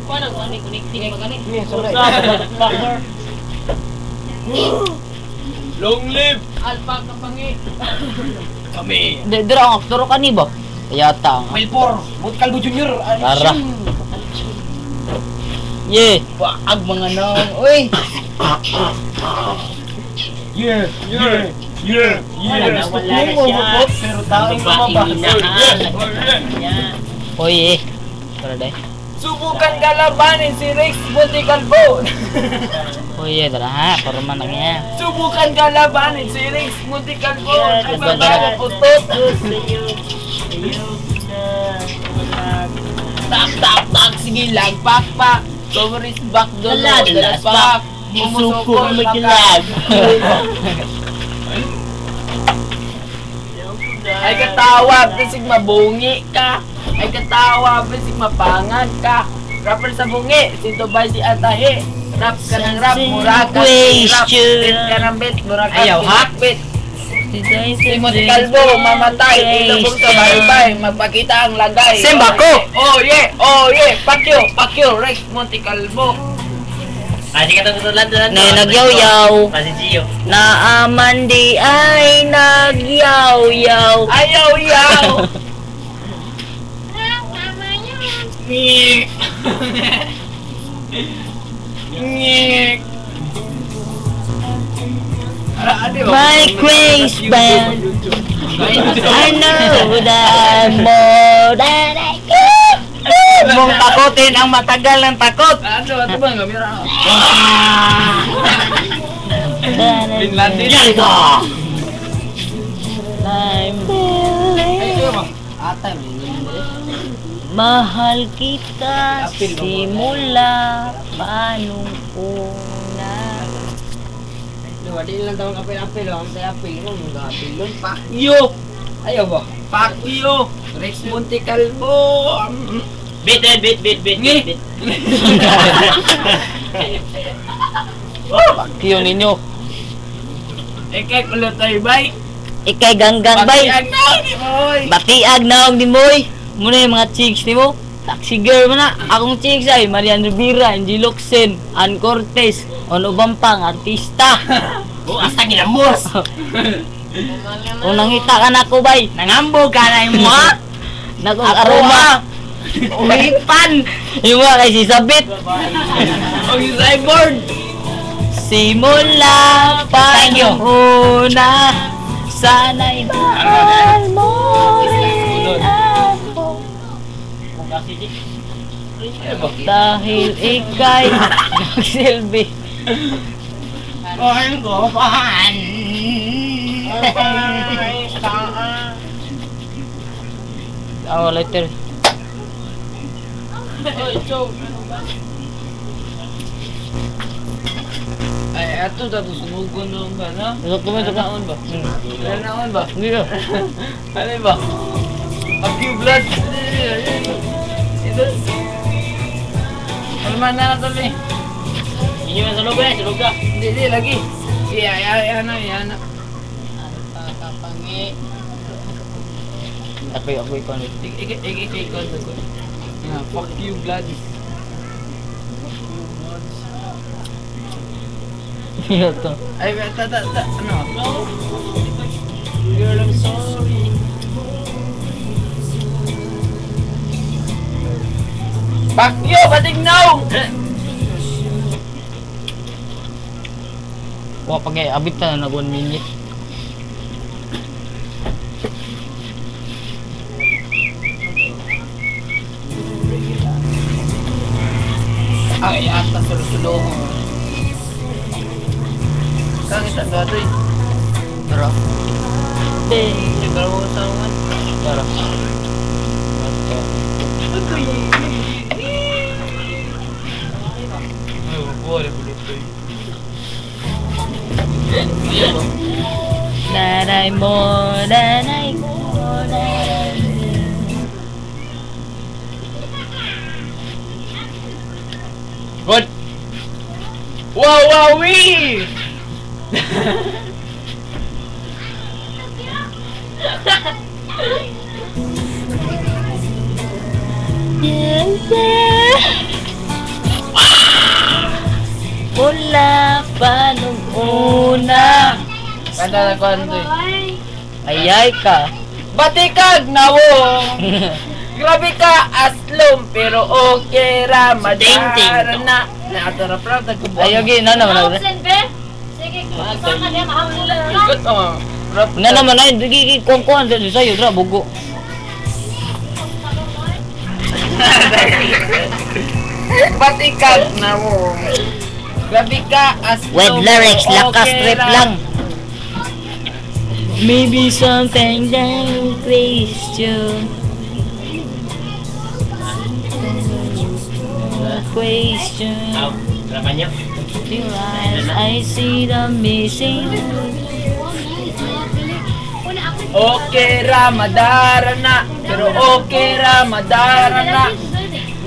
Paano connecting magaling? Long live! Alpha kapangi. Kami! Dira ang aktoro ka ni ba? Yata. Melpor! Mut Calvo Jr. Tara. Yeah. Waag mga nong. Uy. Yeah! Yeah! Yeah! Yeah! Wala na siya. Pero taong lumabas. Oy eh. Tara dai. Subukan kalabanin si Rex Monticalvo! Oy eh, tara ha. Forma na niya. Subukan kalabanin si Rex Monticalvo! Ay Tara. babae putot! Tak. Sige lang. Pak. Coveris back doon. Dalas Pak. Suko maglag. Ay katawa. Bisig mabungi ka. Ay katawa. Bisig mapangag ka. Rapper sa bungi. Sito ba si Atahe? Rap ka ng rap. Mura ka ng rap. Bit ka ng bit. Mura ka Ayaw, ha? bit. Si Monticalvo, mamatay, ilubog sa baybay, magpakita ang lagay. Simba ko! Oh yeah, Pakyo, Rex Monticalvo. Masih kata tutulan Na nagyaw-yaw. Masih Gio. Na amandi ay nagyaw-yaw. Ayaw, yaw. Ngik. Ngik. My craze band. I know that more than I can. Mong takutin ang matagal ng takot. Ano ba nga mira? Bin Laden. I'm feeling. Mahal kita simula paanong una. Wadi lang tawag apel, ang saya apel mo, apel doon pa. Yo! Ayaw ba? Pakyo! Rex Monticalvo. Bit. Pakyo ninyo. Ekek ulit tayo, bay. Ikay ganggang bay. Pag-iag na, di boy. Batiag na og ni Moy. Muna yung mga chicks ni mo. Taxi girl mo na. Akong chicks ay Marian Rivera, Angie Locsin, Ann Cortez, Ono Bampang, artista. Oh, asa ginamos. Unang hita ka na ko bay. Nangambog ka na mo ha. Nakong aroma. Umipan. Yung mga kay si Sabit. Ang cyborg. Simula pa Thank you. nung una. Sana'y mahal mo rin ako. Dahil ikay nagsilbi. Ang gopan. Oh, later. Ay, ato dato sumugon nung ba, no? Gusto mo ito ka? Naon ba? Naon ba? Hindi ka. Ano ba? Pakyo blood. Ito. Alman na nato ni. Ini man sulog na, sulog ka. Hindi lagi. Yan na. Kapangi. Ako ikaw nito. Ikon ko. Fuck you blood. Ito. Ay, ano? Girl, I'm sorry. Fuck you, bating no! Wah, pagay abit na nag 1 minute. Ay, ata sulo-sulo. Kang isa ba ito eh? Tara. Siguro mo sa uwan. Tara. Nanay mo, nanay ko, nanay mo. Good! Wow, wee! Kada ko ano eh. Ayay ka. Batikag nawong. Grabe ka aslom pero okay ra madara na. Natarap-rap ko. Ayagi na naman. Sige, baka niya mahamulan ka. Ikot oh. Rap Na naman ay digi kuan sa sayo dra bugo. Batikag nawong. Grabe ka aslom. With lyrics pero lakas okay trip ra. lang. Maybe something that will please you. Question. Berapa nyo? Your eyes, I see the missing. Okay ra madara na. Pero okay ra madara na.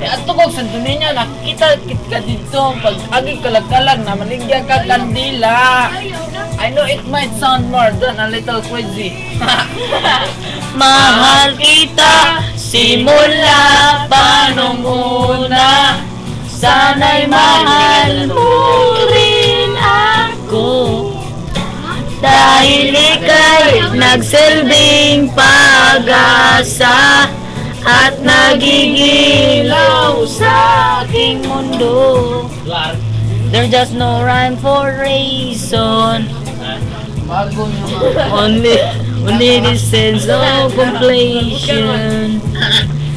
Ato ko sa dunia nakita kit ka dito pag agi kalag-kalag na maligya ka kandila. I know it might sound more than a little crazy. Mahal kita simula pa nung una. Sana'y mahal mo rin ako. Dahil ika'y nagsilbing pag-asa at nagigilaw sa aking mundo. There's just no rhyme for reason. Bago naman. Only the sense of completion.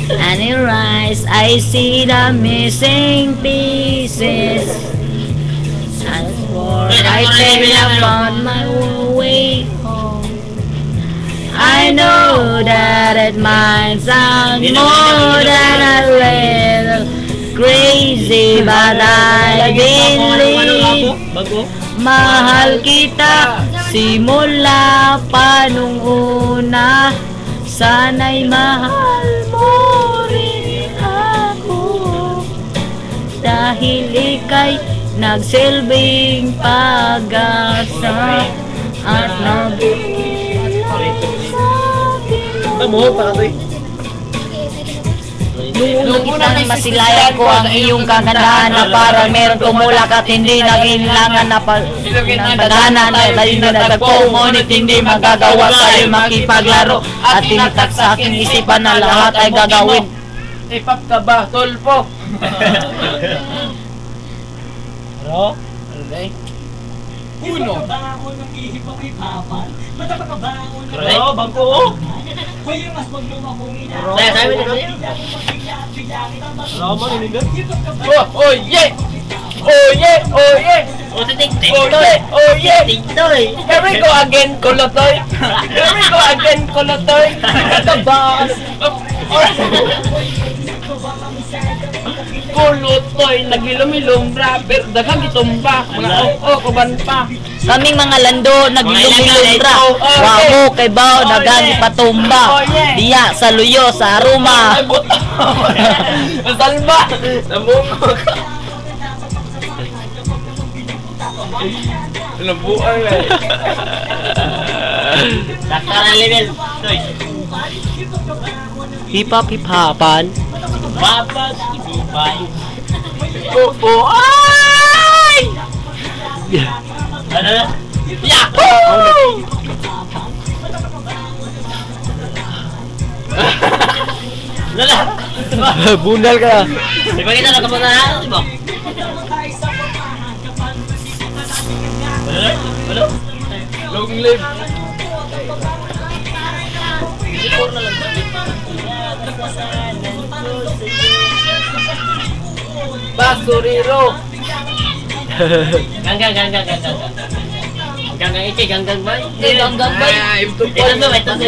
And in rise, I see the missing pieces. And for I think I found my way home. I know that it might sound more than a little crazy, but I believe mahal kita simula pa nung una. Sana'y mahal mo rin ako. Dahil ika'y nagsilbing pag-asa at nagigilaw sa aking mundo. Nung kitang masilayan ko ang iyong kagandahan na parang meron tumulak at hindi naghilangan na paghanan at lalim na nagtagpo. Ngunit hindi magagawa sa'yo makipaglaro at tinitak sa aking isipan na lahat ay gagawin. Ipap ka ba, tulpo? Bro? Okay. Uno. Bro, bangko. Saya sabi dito. Bro, mo nilinggan. Oh yeah! Oh yeah! Oh yeah! O sa TikTok. Oh yeah! Oh yeah! TikTok eh. Here we go again, Kolotoy! Here we go again, Kolotoy! Katabas! Kolotoy, nagilom-ilom rapper, daghang gitumba, mga kuban pa. Kaming mga lando nagilum-ilumra. Wamo kay bao nagani patumba. Diya sa luyo sa aruma. Salba! Namungo ka! Nabuang na eh. Dakar ang level. Toy. Hip-hop-hip-hopan. Babas, ibibay. Oh, ay! Ano? Yahoo! Lala. Bundal ka. Ipakita na kapunta na. Diba? Wala? Long live! Basuriro! Ganggang. Ganggang iki, ganggang bay. Ganggang bay. Ito to.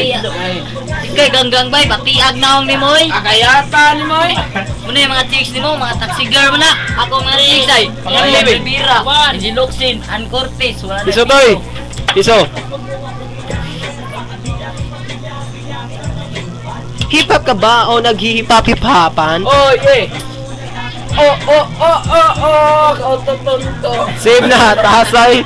Kay ganggang bay, batiag na akong ni Moy. Akayata ni Moy! Muna yung mga chicks ni mo, mga taxi girl mo na. Ako mga chicks ay. Mga Bira, Angie Luxin, Ann Cortez. Wala na Piso toy. Piso. Hip-hop ka ba o nag-hip-hop-hip-hopan? Oh yeah! Oh! Kautotonto! Save na, tasay.